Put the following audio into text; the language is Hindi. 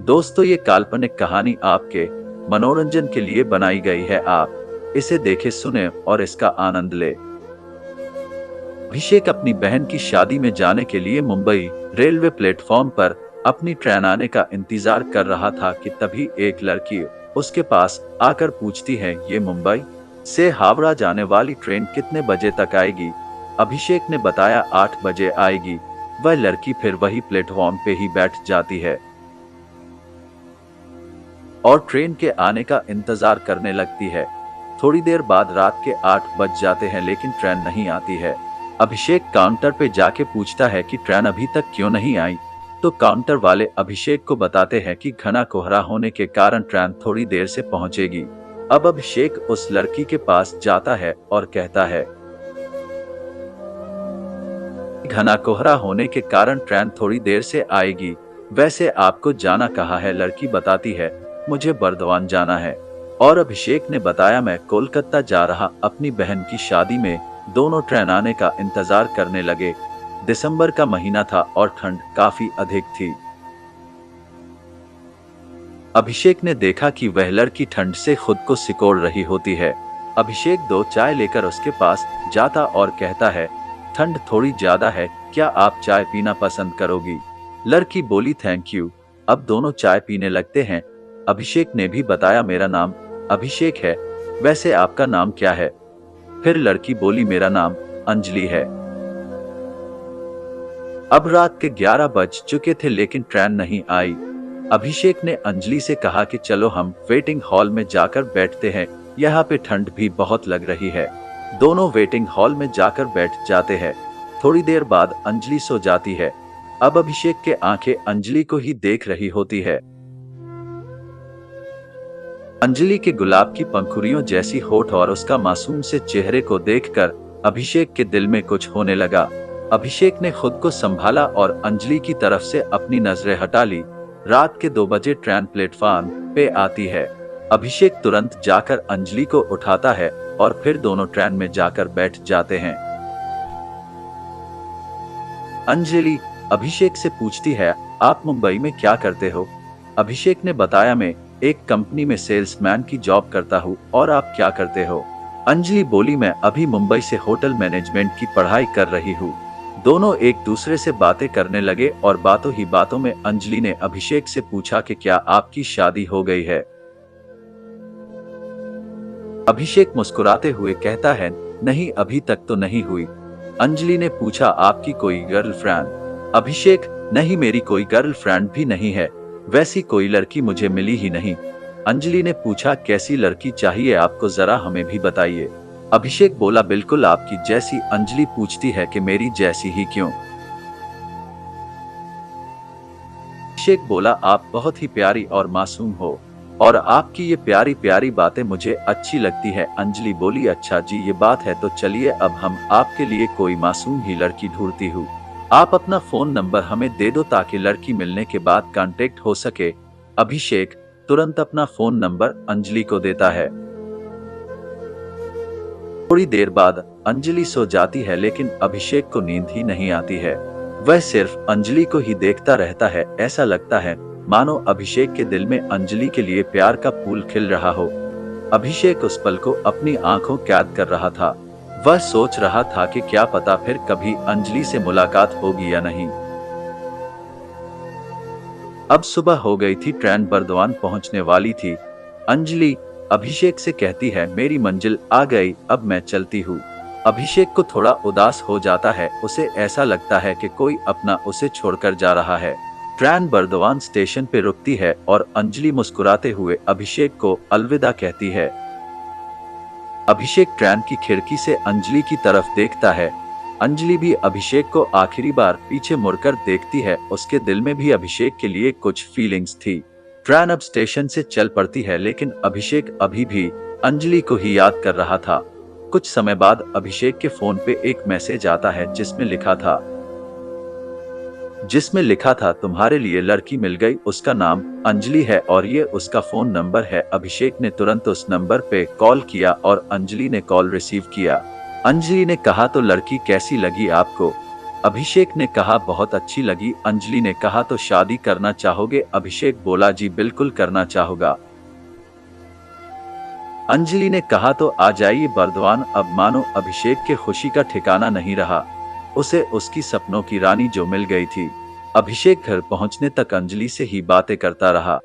दोस्तों, ये काल्पनिक कहानी आपके मनोरंजन के लिए बनाई गई है। आप इसे देखें, सुने और इसका आनंद ले। अभिषेक अपनी बहन की शादी में जाने के लिए मुंबई रेलवे प्लेटफॉर्म पर अपनी ट्रेन आने का इंतजार कर रहा था कि तभी एक लड़की उसके पास आकर पूछती है, ये मुंबई से हावड़ा जाने वाली ट्रेन कितने बजे तक आएगी? अभिषेक ने बताया 8 बजे आएगी। वह लड़की फिर वही प्लेटफॉर्म पे ही बैठ जाती है और ट्रेन के आने का इंतजार करने लगती है। थोड़ी देर बाद रात के 8 बज जाते हैं लेकिन ट्रेन नहीं आती है। अभिषेक काउंटर पे जाके पूछता है कि ट्रेन अभी तक क्यों नहीं आई, तो काउंटर वाले अभिषेक को बताते हैं कि घना कोहरा होने के कारण ट्रेन थोड़ी देर से पहुंचेगी। अब अभिषेक उस लड़की के पास जाता है और कहता है, घना कोहरा होने के कारण ट्रेन थोड़ी देर से आएगी। वैसे आपको जाना कहाँ है? लड़की बताती है, मुझे बर्दवान जाना है। और अभिषेक ने बताया, मैं कोलकाता जा रहा अपनी बहन की शादी में। दोनों ट्रेन आने का इंतजार करने लगे। दिसंबर का महीना था और ठंड काफी अधिक थी। अभिषेक ने देखा कि वह लड़की ठंड से खुद को सिकोड़ रही होती है। अभिषेक 2 चाय लेकर उसके पास जाता और कहता है, ठंड थोड़ी ज्यादा है, क्या आप चाय पीना पसंद करोगी? लड़की बोली, थैंक यू। अब दोनों चाय पीने लगते हैं। अभिषेक ने भी बताया, मेरा नाम अभिषेक है, वैसे आपका नाम क्या है? फिर लड़की बोली, मेरा नाम अंजलि है। अब रात के 11 बज चुके थे लेकिन ट्रेन नहीं आई। अभिषेक ने अंजलि से कहा कि चलो हम वेटिंग हॉल में जाकर बैठते हैं, यहाँ पे ठंड भी बहुत लग रही है। दोनों वेटिंग हॉल में जाकर बैठ जाते हैं। थोड़ी देर बाद अंजलि सो जाती है। अब अभिषेक के आंखें अंजलि को ही देख रही होती है। अंजलि के गुलाब की पंखुड़ियों जैसी होठ और उसका मासूम से चेहरे को देखकर अभिषेक के दिल में कुछ होने लगा। अभिषेक ने खुद को संभाला और अंजलि की तरफ से अपनी नजरें हटा ली। रात के 2 बजे ट्रेन प्लेटफॉर्म पे आती है। अभिषेक तुरंत जाकर अंजलि को उठाता है और फिर दोनों ट्रेन में जाकर बैठ जाते हैं। अंजलि अभिषेक से पूछती है, आप मुंबई में क्या करते हो? अभिषेक ने बताया, मैं एक कंपनी में सेल्समैन की जॉब करता हूँ। और आप क्या करते हो? अंजलि बोली, मैं अभी मुंबई से होटल मैनेजमेंट की पढ़ाई कर रही हूँ। दोनों एक दूसरे से बातें करने लगे और बातों ही बातों में अंजलि ने अभिषेक से पूछा कि क्या आपकी शादी हो गई है? अभिषेक मुस्कुराते हुए कहता है, नहीं, अभी तक तो नहीं हुई। अंजलि ने पूछा, आपकी कोई गर्लफ्रेंड? अभिषेक, नहीं, मेरी कोई गर्लफ्रेंड भी नहीं है, वैसी कोई लड़की मुझे मिली ही नहीं। अंजलि ने पूछा, कैसी लड़की चाहिए आपको, जरा हमें भी बताइए। अभिषेक बोला, बिल्कुल आपकी जैसी। अंजलि पूछती है कि मेरी जैसी ही क्यों? अभिषेक बोला, आप बहुत ही प्यारी और मासूम हो और आपकी ये प्यारी प्यारी बातें मुझे अच्छी लगती है। अंजलि बोली, अच्छा जी, ये बात है तो चलिए अब हम आपके लिए कोई मासूम ही लड़की ढूंढती हूँ। आप अपना फोन नंबर हमें दे दो ताकि लड़की मिलने के बाद कांटेक्ट हो सके। अभिषेक तुरंत अपना फोन नंबर अंजलि को देता है। थोड़ी देर बाद अंजलि सो जाती है लेकिन अभिषेक को नींद ही नहीं आती है। वह सिर्फ अंजलि को ही देखता रहता है। ऐसा लगता है मानो अभिषेक के दिल में अंजलि के लिए प्यार का फूल खिल रहा हो। अभिषेक उस पल को अपनी आंखों कैद कर रहा था। वह सोच रहा था कि क्या पता फिर कभी अंजलि से मुलाकात होगी या नहीं। अब सुबह हो गई थी, ट्रेन बर्दवान पहुंचने वाली थी। अंजलि अभिषेक से कहती है, मेरी मंजिल आ गई, अब मैं चलती हूँ। अभिषेक को थोड़ा उदास हो जाता है। उसे ऐसा लगता है कि कोई अपना उसे छोड़कर जा रहा है। ट्रेन बर्दवान स्टेशन पे रुकती है और अंजलि मुस्कुराते हुए अभिषेक को अलविदा कहती है। अभिषेक ट्रेन की खिड़की से अंजलि की तरफ देखता है। अंजलि भी अभिषेक को आखिरी बार पीछे मुड़कर देखती है। उसके दिल में भी अभिषेक के लिए कुछ फीलिंग्स थी। ट्रेन अब स्टेशन से चल पड़ती है लेकिन अभिषेक अभी भी अंजलि को ही याद कर रहा था। कुछ समय बाद अभिषेक के फोन पे एक मैसेज आता है जिसमें लिखा था, तुम्हारे लिए लड़की मिल गई, उसका नाम अंजलि है और ये उसका फोन नंबर है। अभिषेक ने तुरंत उस नंबर पे कॉल किया और अंजलि ने कॉल रिसीव किया। अंजलि ने कहा, तो लड़की कैसी लगी आपको? अभिषेक ने कहा बहुत अच्छी लगी। अंजलि ने कहा तो शादी करना चाहोगे? अभिषेक बोला जी बिल्कुल करना चाहूंगा। अंजलि ने कहा तो आ जाइए बर्दवान। अब मानो अभिषेक के खुशी का ठिकाना नहीं रहा। उसे उसकी सपनों की रानी जो मिल गई थी। अभिषेक घर पहुंचने तक अंजलि से ही बातें करता रहा।